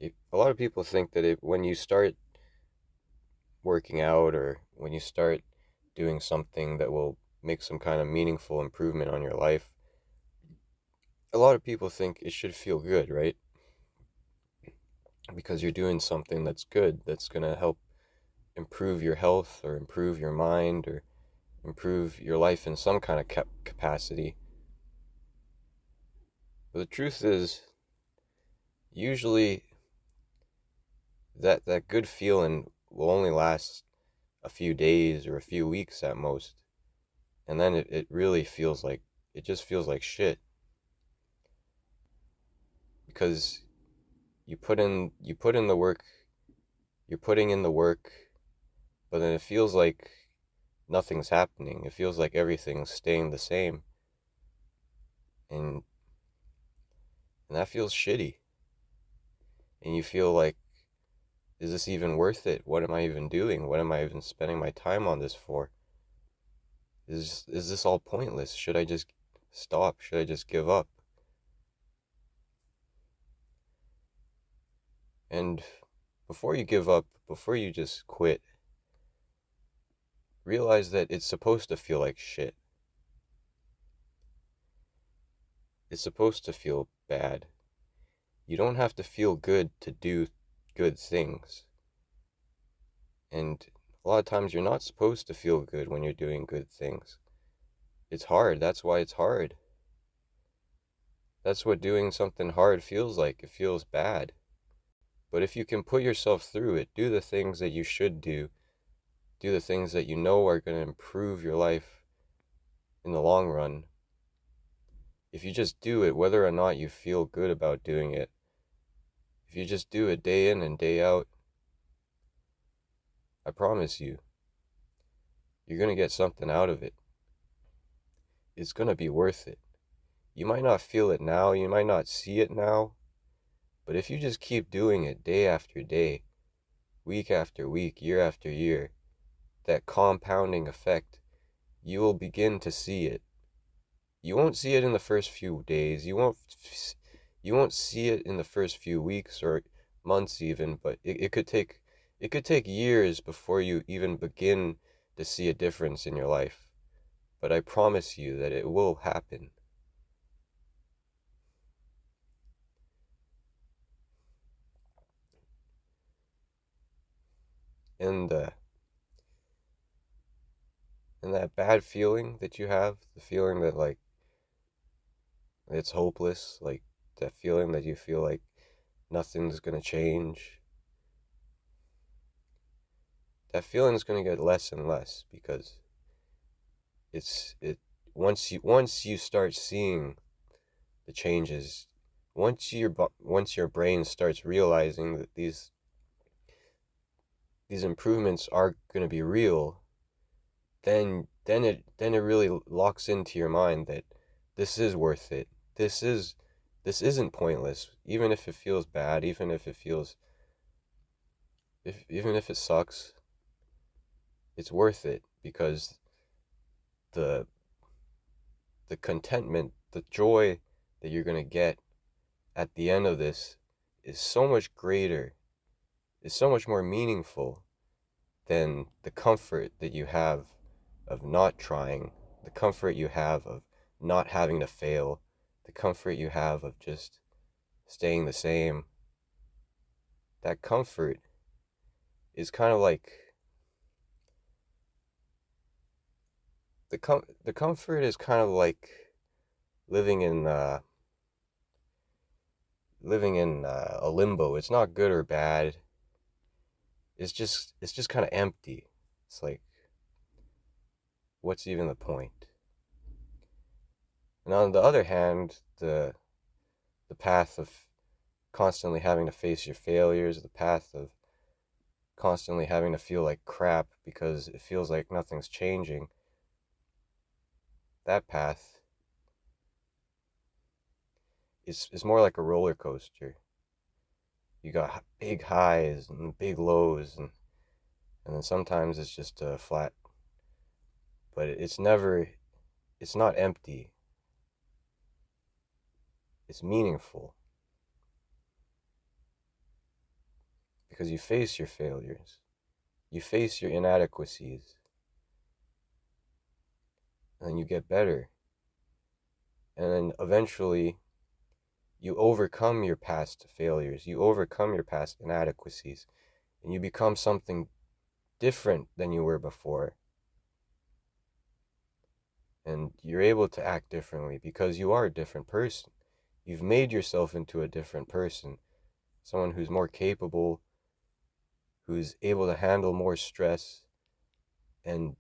A lot of people think that when you start working out or when you start doing something that will make some kind of meaningful improvement on your life, a lot of people think it should feel good, right? Because you're doing something that's good, that's going to help improve your health or improve your mind or improve your life in some kind of capacity. But the truth is, usually that good feeling will only last a few days or a few weeks at most. And then it really feels like it just feels like shit because you put in the work, you're putting in the work, but then it feels like nothing's happening. It feels like everything's staying the same. And and that feels shitty. And you feel like, is this even worth it? What am I even doing? What am I even spending my time on this for? Is this all pointless? Should I just stop? Should I just give up? And before you give up, before you just quit, realize that it's supposed to feel like shit. It's supposed to feel bad. You don't have to feel good to do good things. And a lot of times you're not supposed to feel good when you're doing good things. It's hard. That's why it's hard. That's what doing something hard feels like. It feels bad. But if you can put yourself through it, do the things that you should do the things that you know are going to improve your life in the long run. If you just do it, whether or not you feel good about doing it, if you just do it day in and day out, I promise you, you're going to get something out of it. It's going to be worth it. You might not feel it now, you might not see it now, but if you just keep doing it day after day, week after week, year after year, that compounding effect, you will begin to see it. You won't see it in the first few days. You won't see it in the first few weeks or months even, but it could take years before you even begin to see a difference in your life. But I promise you that it will happen. And and that bad feeling that you have, the feeling that like it's hopeless, like that feeling that you feel like nothing's gonna change, that feeling is gonna get less and less because it once you start seeing the changes, once your brain starts realizing that these improvements are going to be real, then it really locks into your mind that this is worth it. This isn't pointless, even if it feels bad, even if it sucks. It's worth it because the the contentment, the joy that you're going to get at the end of this is so much greater, is so much more meaningful than the comfort that you have of not trying, the comfort you have of not having to fail, the comfort you have of just staying the same. That comfort is kind of like the comfort is kind of like living in a limbo. It's not good or bad. It's just kind of empty. It's like, what's even the point? And on the other hand, the path of constantly having to face your failures, the path of constantly having to feel like crap because it feels like nothing's changing, that path is more like a roller coaster. You got big highs and big lows, and then sometimes it's just flat, but it's not empty, it's meaningful. because you face your failures, you face your inadequacies, and then you get better. And then eventually you overcome your past failures, you overcome your past inadequacies, and you become something different than you were before. And you're able to act differently because you are a different person. You've made yourself into a different person, someone who's more capable, who's able to handle more stress, and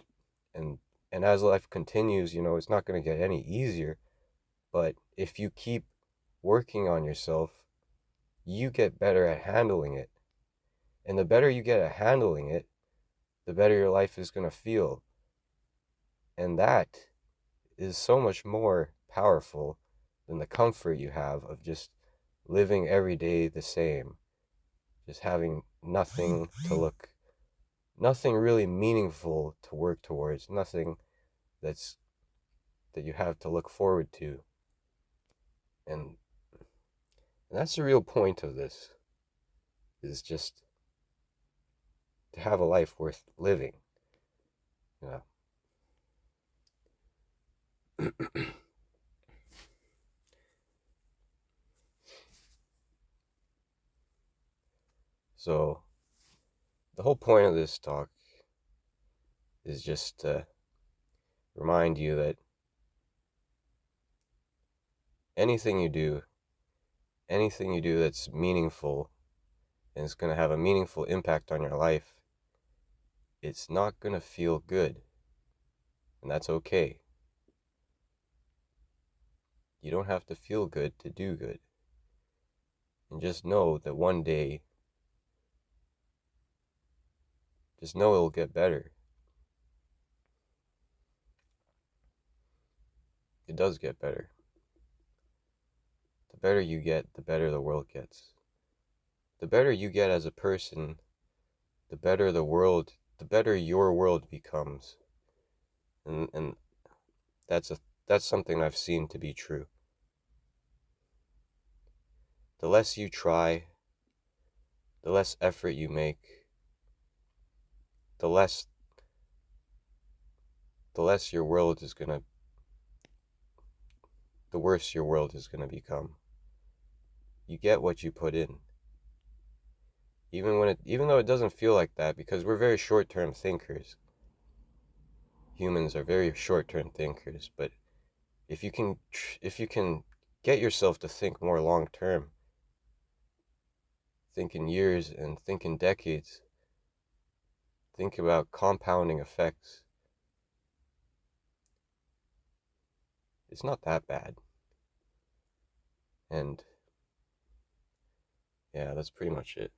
and and as life continues, it's not going to get any easier, but if you keep working on yourself, you get better at handling it. And the better you get at handling it, the better your life is going to feel. And that is so much more powerful than the comfort you have of just living every day the same, just having nothing really meaningful to work towards, nothing that's that you have to look forward to. And that's the real point of this, is just to have a life worth living. You know? So the whole point of this talk is just to remind you that anything you do, anything you do that's meaningful and it's going to have a meaningful impact on your life, it's not going to feel good. And that's okay. You don't have to feel good to do good. And just know that one day, just know it'll get better. It does get better. The better you get, the better the world gets. The better you get as a person, the better your world becomes. And that's something I've seen to be true. The less you try, the less effort you make, the less your world is gonna the worse your world is gonna become. You get what you put in. Even though it doesn't feel like that, because we're very short-term thinkers. Humans are very short-term thinkers, but if you can get yourself to think more long-term, think in years and think in decades, think about compounding effects, it's not that bad. And yeah, that's pretty much it.